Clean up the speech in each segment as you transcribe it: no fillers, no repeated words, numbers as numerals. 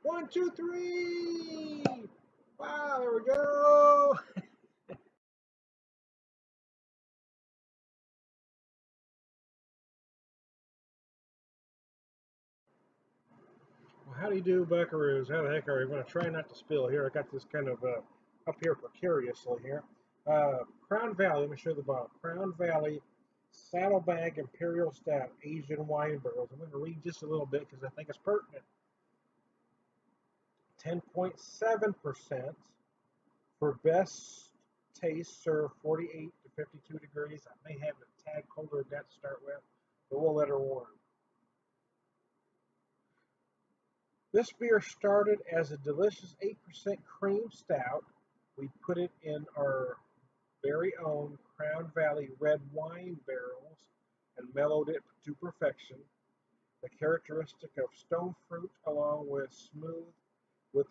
One, two, three. Wow, there we go. Well, how do you do, buckaroos? How the heck are you? I'm going to try not to spill here. I got this kind of up here precariously here. Crown Valley, let me show you the bottle. Crown Valley Saddlebag Imperial Stout, Asian wine barrels. I'm going to read just a little bit because I think it's pertinent. 10.7% for best taste, serve 48 to 52 degrees. I may have a tad colder than that to start with, but we'll let her warm. This beer started as a delicious 8% cream stout. We put it in our very own Crown Valley red wine barrels and mellowed it to perfection. The characteristic of stone fruit along with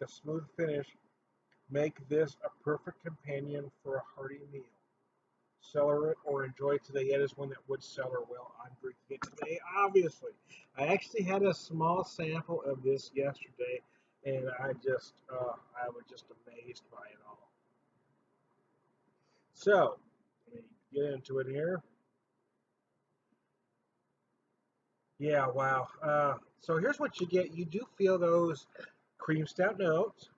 a smooth finish make this a perfect companion for a hearty meal. Cellar it or enjoy it today. It is one that would cellar well. I'm drinking it today, obviously. I actually had a small sample of this yesterday, and I was just amazed by it all. So, let me get into it here. Yeah, wow. So here's what you get. You do feel those cream stout notes.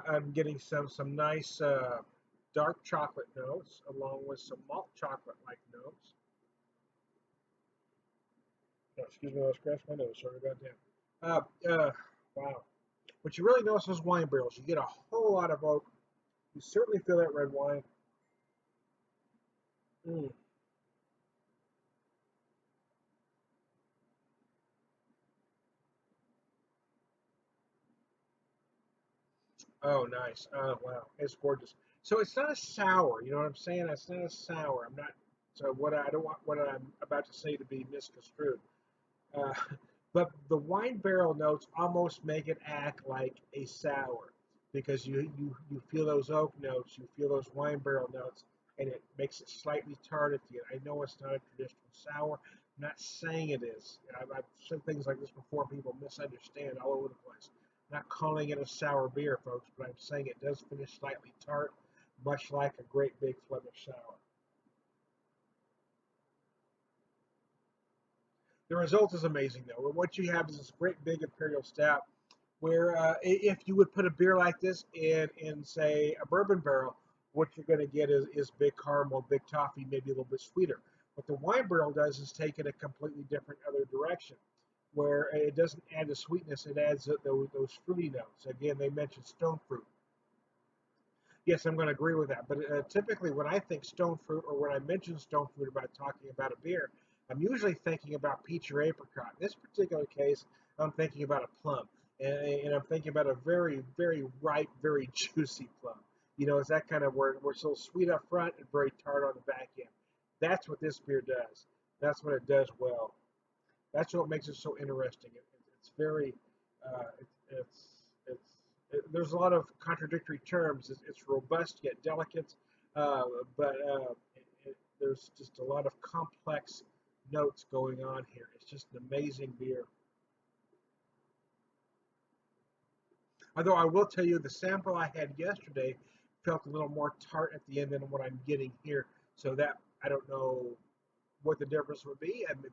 I'm getting some nice dark chocolate notes along with some malt chocolate-like notes. Oh, excuse me, I scratched my nose. Sorry about that. Wow. But you really notice those wine barrels. You get a whole lot of oak. You certainly feel that red wine. Mm. Oh, nice. Oh, wow. It's gorgeous. So it's not a sour. You know what I'm saying? It's not a sour. I'm not. So I don't want what I'm about to say to be misconstrued. Uh, but the wine barrel notes almost make it act like a sour because you feel those oak notes, you feel those wine barrel notes, and it makes it slightly tart at the end. I know it's not a traditional sour. I'm not saying it is. I've said things like this before. People misunderstand all over the place. I'm not calling it a sour beer, folks, but I'm saying it does finish slightly tart, much like a great big Flemish sour. The result is amazing, though. What you have is this great big imperial stout, where if you would put a beer like this in say a bourbon barrel, what you're going to get is big caramel, big toffee, maybe a little bit sweeter. What the wine barrel does is take it a completely different other direction, where it doesn't add the sweetness; it adds those fruity notes. Again, they mentioned stone fruit. Yes, I'm going to agree with that. But typically, when I think stone fruit or when I mention stone fruit about talking about a beer, I'm usually thinking about peach or apricot. In this particular case, I'm thinking about a plum. And I'm thinking about a very, very ripe, very juicy plum. You know, it's that kind of where we're so sweet up front and very tart on the back end. That's what this beer does. That's what it does well. That's what makes it so interesting. It's very, it's there's a lot of contradictory terms. It's robust yet delicate, but there's just a lot of complex notes going on here. It's just an amazing beer. Although I will tell you, the sample I had yesterday felt a little more tart at the end than what I'm getting here. So that I don't know what the difference would be, and it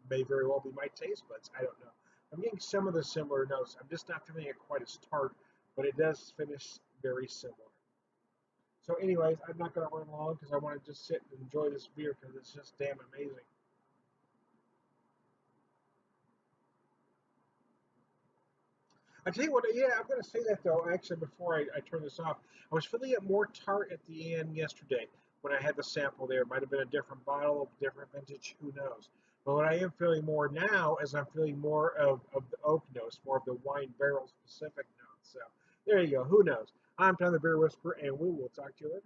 may very well be my taste buds. I don't know. I'm getting some of the similar notes. I'm just not feeling it quite as tart, but it does finish very similar. So, anyways, I'm not going to run long because I want to just sit and enjoy this beer because it's just damn amazing. I tell you what, yeah, I'm going to say that though. Actually, before I turn this off, I was feeling it more tart at the end yesterday when I had the sample there. It might have been a different bottle, a different vintage, who knows. But what I am feeling more now is I'm feeling more of the oak notes, more of the wine barrel specific notes. So there you go. Who knows? I'm Tom the Beer Whisperer, and we will talk to you later.